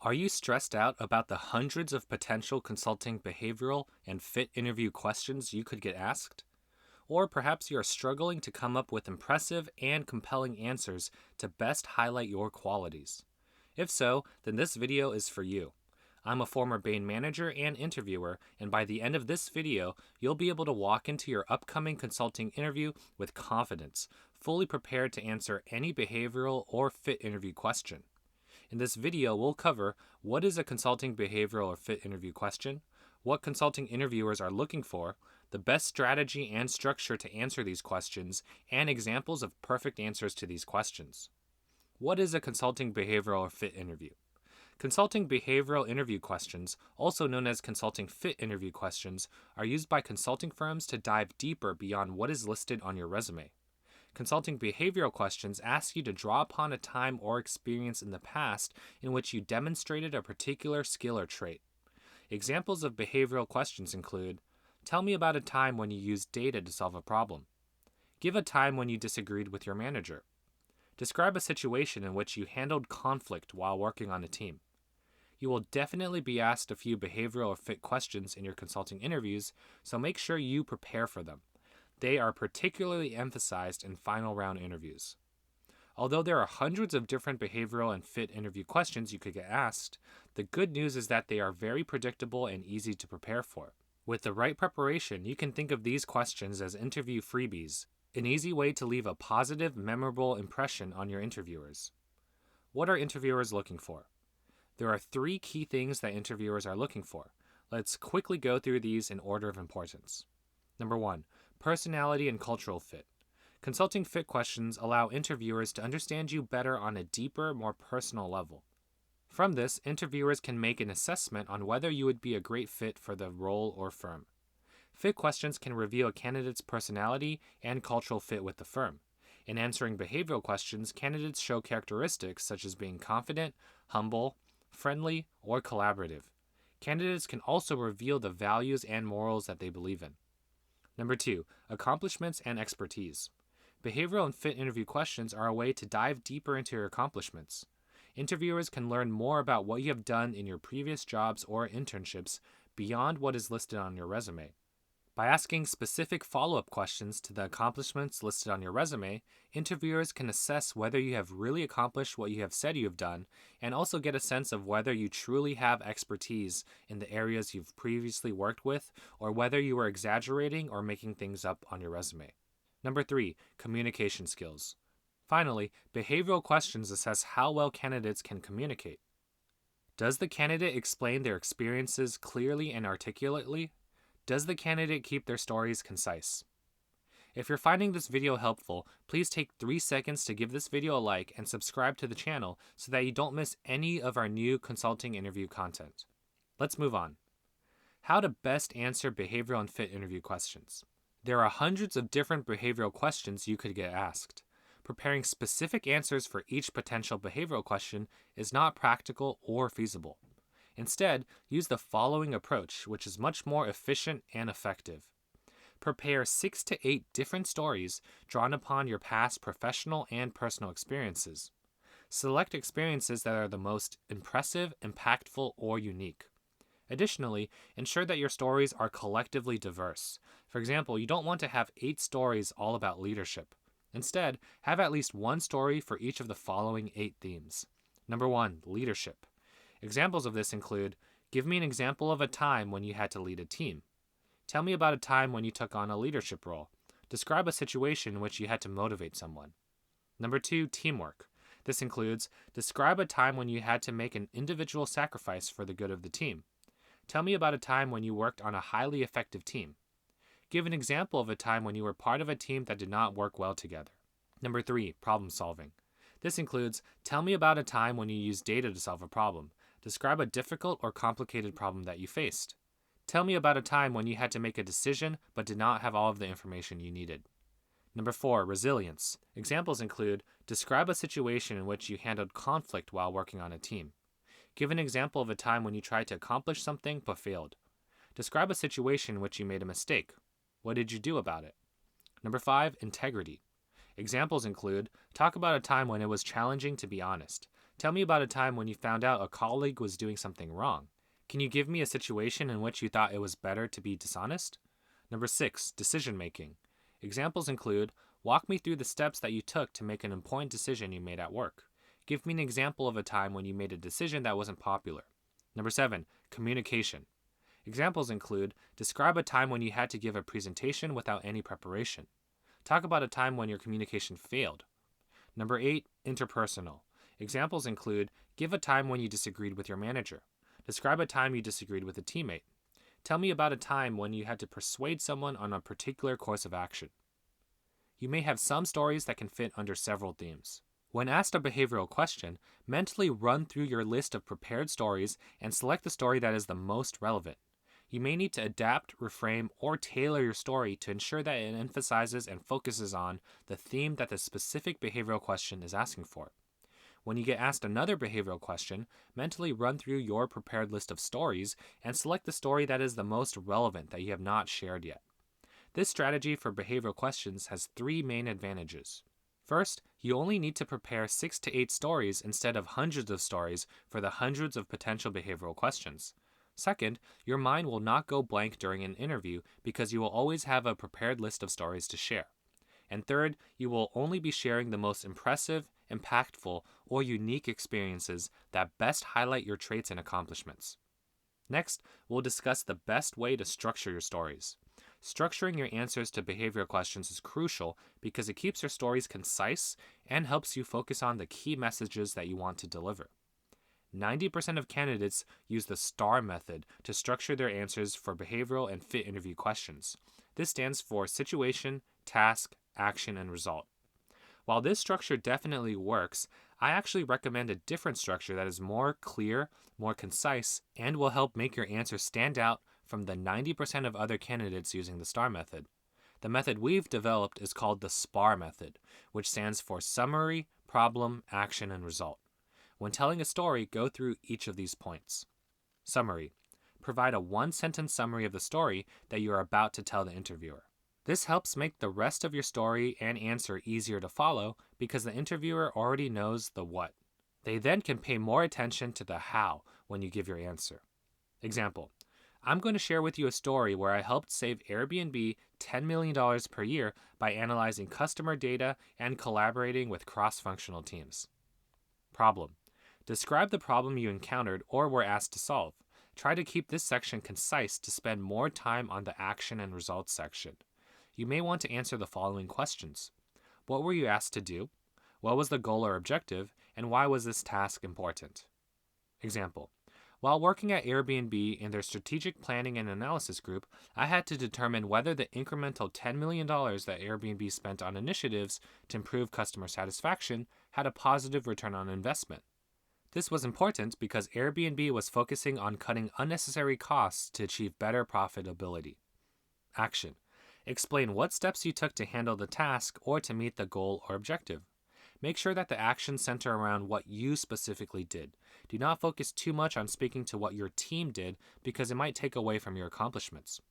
Are you stressed out about the hundreds of potential consulting behavioral and fit interview questions you could get asked? Or perhaps you are struggling to come up with impressive and compelling answers to best highlight your qualities. If so, then this video is for you. I'm a former Bain manager and interviewer, and by the end of this video, you'll be able to walk into your upcoming consulting interview with confidence, fully prepared to answer any behavioral or fit interview question. In this video, we'll cover what is a consulting behavioral or fit interview question, what consulting interviewers are looking for, the best strategy and structure to answer these questions, and examples of perfect answers to these questions. What is a consulting behavioral or fit interview? Consulting behavioral interview questions, also known as consulting fit interview questions, are used by consulting firms to dive deeper beyond what is listed on your resume. Consulting behavioral questions ask you to draw upon a time or experience in the past in which you demonstrated a particular skill or trait. Examples of behavioral questions include: tell me about a time when you used data to solve a problem. Give a time when you disagreed with your manager. Describe a situation in which you handled conflict while working on a team. You will definitely be asked a few behavioral or fit questions in your consulting interviews, so make sure you prepare for them. They are particularly emphasized in final round interviews. Although there are hundreds of different behavioral and fit interview questions you could get asked, the good news is that they are very predictable and easy to prepare for. With the right preparation, you can think of these questions as interview freebies, an easy way to leave a positive, memorable impression on your interviewers. What are interviewers looking for? There are 3 key things that interviewers are looking for. Let's quickly go through these in order of importance. Number 1, personality and cultural fit. Consulting fit questions allow interviewers to understand you better on a deeper, more personal level. From this, interviewers can make an assessment on whether you would be a great fit for the role or firm. Fit questions can reveal a candidate's personality and cultural fit with the firm. In answering behavioral questions, candidates show characteristics such as being confident, humble, friendly, or collaborative. Candidates can also reveal the values and morals that they believe in. Number 2, accomplishments and expertise. Behavioral and fit interview questions are a way to dive deeper into your accomplishments. Interviewers can learn more about what you have done in your previous jobs or internships beyond what is listed on your resume. By asking specific follow-up questions to the accomplishments listed on your resume, interviewers can assess whether you have really accomplished what you have said you have done, and also get a sense of whether you truly have expertise in the areas you've previously worked with, or whether you are exaggerating or making things up on your resume. Number 3, communication skills. Finally, behavioral questions assess how well candidates can communicate. Does the candidate explain their experiences clearly and articulately? Does the candidate keep their stories concise? If you're finding this video helpful, please take 3 seconds to give this video a like and subscribe to the channel so that you don't miss any of our new consulting interview content. Let's move on. How to best answer behavioral and fit interview questions. There are hundreds of different behavioral questions you could get asked. Preparing specific answers for each potential behavioral question is not practical or feasible. Instead, use the following approach, which is much more efficient and effective. Prepare 6 to 8 different stories drawn upon your past professional and personal experiences. Select experiences that are the most impressive, impactful, or unique. Additionally, ensure that your stories are collectively diverse. For example, you don't want to have 8 stories all about leadership. Instead, have at least 1 story for each of the following 8 themes. Number 1, leadership. Examples of this include: give me an example of a time when you had to lead a team. Tell me about a time when you took on a leadership role. Describe a situation in which you had to motivate someone. Number 2, teamwork. This includes: describe a time when you had to make an individual sacrifice for the good of the team. Tell me about a time when you worked on a highly effective team. Give an example of a time when you were part of a team that did not work well together. Number 3, problem solving. This includes: tell me about a time when you used data to solve a problem. Describe a difficult or complicated problem that you faced. Tell me about a time when you had to make a decision but did not have all of the information you needed. Number 4, resilience. Examples include: describe a situation in which you handled conflict while working on a team. Give an example of a time when you tried to accomplish something but failed. Describe a situation in which you made a mistake. What did you do about it? Number 5, integrity. Examples include: talk about a time when it was challenging to be honest. Tell me about a time when you found out a colleague was doing something wrong. Can you give me a situation in which you thought it was better to be dishonest? Number 6, decision making. Examples include walk me through the steps that you took to make an important decision you made at work. Give me an example of a time when you made a decision that wasn't popular. Number 7, communication. Examples include describe a time when you had to give a presentation without any preparation. Talk about a time when your communication failed. Number 8, interpersonal. Examples include give a time when you disagreed with your manager. Describe a time you disagreed with a teammate. Tell me about a time when you had to persuade someone on a particular course of action. You may have some stories that can fit under several themes. When asked a behavioral question, mentally run through your list of prepared stories and select the story that is the most relevant. You may need to adapt, reframe, or tailor your story to ensure that it emphasizes and focuses on the theme that the specific behavioral question is asking for. When you get asked another behavioral question, mentally run through your prepared list of stories and select the story that is the most relevant that you have not shared yet. This strategy for behavioral questions has 3 main advantages. First, you only need to prepare 6 to 8 stories instead of hundreds of stories for the hundreds of potential behavioral questions. Second, your mind will not go blank during an interview because you will always have a prepared list of stories to share. And third, you will only be sharing the most impressive, impactful, or unique experiences that best highlight your traits and accomplishments. Next, we'll discuss the best way to structure your stories. Structuring your answers to behavioral questions is crucial because it keeps your stories concise and helps you focus on the key messages that you want to deliver. 90% of candidates use the STAR method to structure their answers for behavioral and fit interview questions. This stands for situation, task, action, and result. While this structure definitely works, I actually recommend a different structure that is more clear, more concise, and will help make your answer stand out from the 90% of other candidates using the STAR method. The method we've developed is called the SPAR method, which stands for summary, problem, action, and result. When telling a story, go through each of these points. Summary. Provide a 1-sentence summary of the story that you are about to tell the interviewer. This helps make the rest of your story and answer easier to follow because the interviewer already knows the what. They then can pay more attention to the how when you give your answer. Example. I'm going to share with you a story where I helped save Airbnb $10 million per year by analyzing customer data and collaborating with cross-functional teams. Problem. Describe the problem you encountered or were asked to solve. Try to keep this section concise to spend more time on the action and results section. You may want to answer the following questions. What were you asked to do? What was the goal or objective? And why was this task important? Example. While working at Airbnb in their strategic planning and analysis group, I had to determine whether the incremental $10 million that Airbnb spent on initiatives to improve customer satisfaction had a positive return on investment. This was important because Airbnb was focusing on cutting unnecessary costs to achieve better profitability. Action. Explain what steps you took to handle the task or to meet the goal or objective. Make sure that the actions center around what you specifically did. Do not focus too much on speaking to what your team did because it might take away from your accomplishments.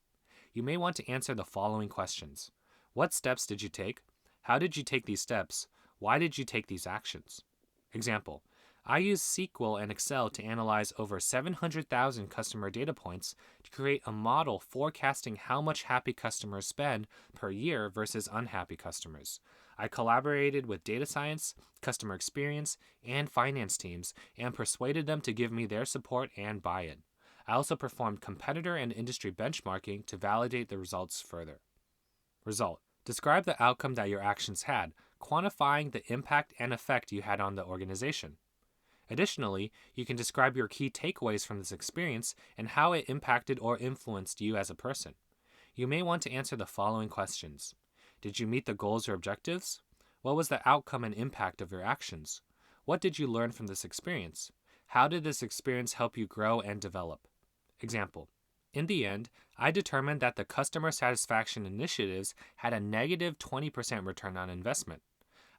You may want to answer the following questions. What steps did you take? How did you take these steps? Why did you take these actions? Example. I used SQL and Excel to analyze over 700,000 customer data points to create a model forecasting how much happy customers spend per year versus unhappy customers. I collaborated with data science, customer experience, and finance teams and persuaded them to give me their support and buy-in. I also performed competitor and industry benchmarking to validate the results further. Result. Describe the outcome that your actions had, quantifying the impact and effect you had on the organization. Additionally, you can describe your key takeaways from this experience and how it impacted or influenced you as a person. You may want to answer the following questions. Did you meet the goals or objectives? What was the outcome and impact of your actions? What did you learn from this experience? How did this experience help you grow and develop? Example. In the end, I determined that the customer satisfaction initiatives had a negative 20% return on investment.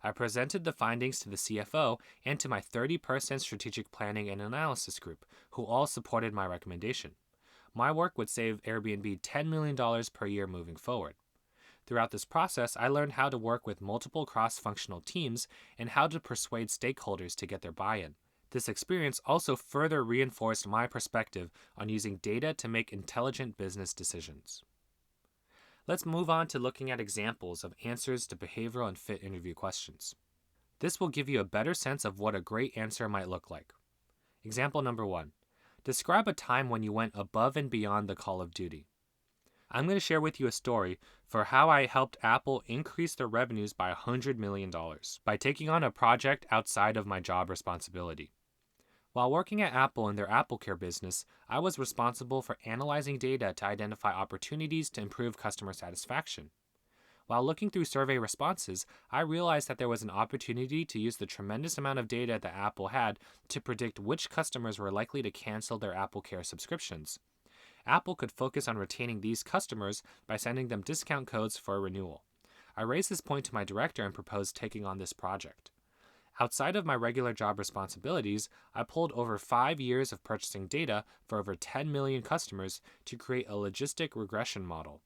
I presented the findings to the CFO and to my 30-person strategic planning and analysis group, who all supported my recommendation. My work would save Airbnb $10 million per year moving forward. Throughout this process, I learned how to work with multiple cross-functional teams and how to persuade stakeholders to get their buy-in. This experience also further reinforced my perspective on using data to make intelligent business decisions. Let's move on to looking at examples of answers to behavioral and fit interview questions. This will give you a better sense of what a great answer might look like. Example number 1. Describe a time when you went above and beyond the call of duty. I'm going to share with you a story for how I helped Apple increase their revenues by $100 million by taking on a project outside of my job responsibility. While working at Apple in their AppleCare business, I was responsible for analyzing data to identify opportunities to improve customer satisfaction. While looking through survey responses, I realized that there was an opportunity to use the tremendous amount of data that Apple had to predict which customers were likely to cancel their AppleCare subscriptions. Apple could focus on retaining these customers by sending them discount codes for a renewal. I raised this point to my director and proposed taking on this project. Outside of my regular job responsibilities, I pulled over 5 years of purchasing data for over 10 million customers to create a logistic regression model.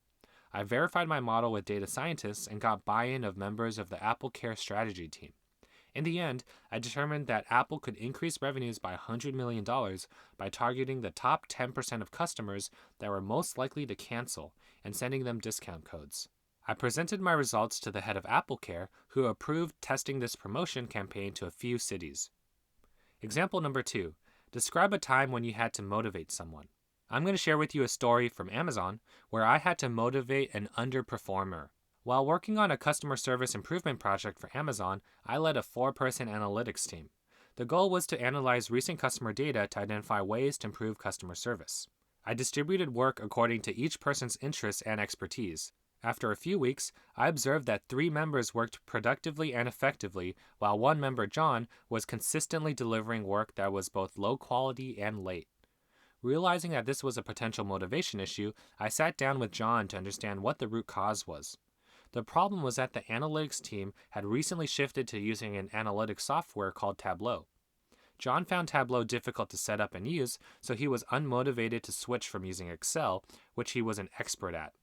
I verified my model with data scientists and got buy-in of members of the AppleCare strategy team. In the end, I determined that Apple could increase revenues by $100 million by targeting the top 10% of customers that were most likely to cancel and sending them discount codes. I presented my results to the head of AppleCare, who approved testing this promotion campaign to a few cities. Example number 2. Describe a time when you had to motivate someone. I'm going to share with you a story from Amazon where I had to motivate an underperformer. While working on a customer service improvement project for Amazon, I led a 4-person analytics team. The goal was to analyze recent customer data to identify ways to improve customer service. I distributed work according to each person's interests and expertise. After a few weeks, I observed that 3 members worked productively and effectively, while one member, John, was consistently delivering work that was both low quality and late. Realizing that this was a potential motivation issue, I sat down with John to understand what the root cause was. The problem was that the analytics team had recently shifted to using an analytics software called Tableau. John found Tableau difficult to set up and use, so he was unmotivated to switch from using Excel, which he was an expert at.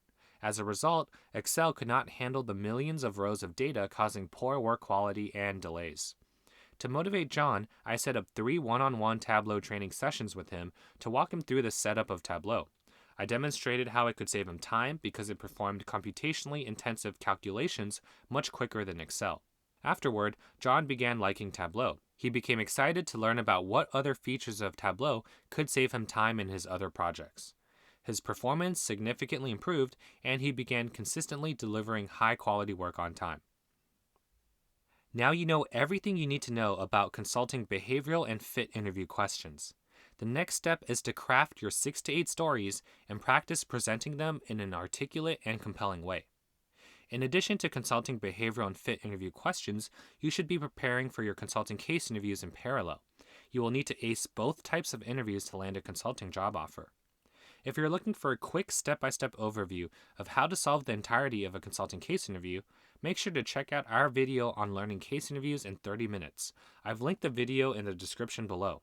As a result, Excel could not handle the millions of rows of data, causing poor work quality and delays. To motivate John, I set up 3 one-on-one Tableau training sessions with him to walk him through the setup of Tableau. I demonstrated how it could save him time because it performed computationally intensive calculations much quicker than Excel. Afterward, John began liking Tableau. He became excited to learn about what other features of Tableau could save him time in his other projects. His performance significantly improved, and he began consistently delivering high-quality work on time. Now you know everything you need to know about consulting behavioral and fit interview questions. The next step is to craft your 6 to 8 stories and practice presenting them in an articulate and compelling way. In addition to consulting behavioral and fit interview questions, you should be preparing for your consulting case interviews in parallel. You will need to ace both types of interviews to land a consulting job offer. If you're looking for a quick step-by-step overview of how to solve the entirety of a consulting case interview, make sure to check out our video on learning case interviews in 30 minutes. I've linked the video in the description below.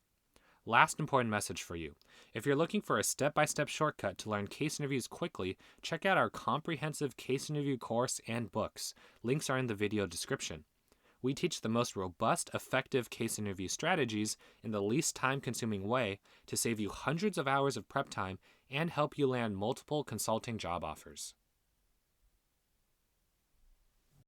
Last important message for you. If you're looking for a step-by-step shortcut to learn case interviews quickly, check out our comprehensive case interview course and books. Links are in the video description. We teach the most robust, effective case interview strategies in the least time-consuming way to save you hundreds of hours of prep time and help you land multiple consulting job offers.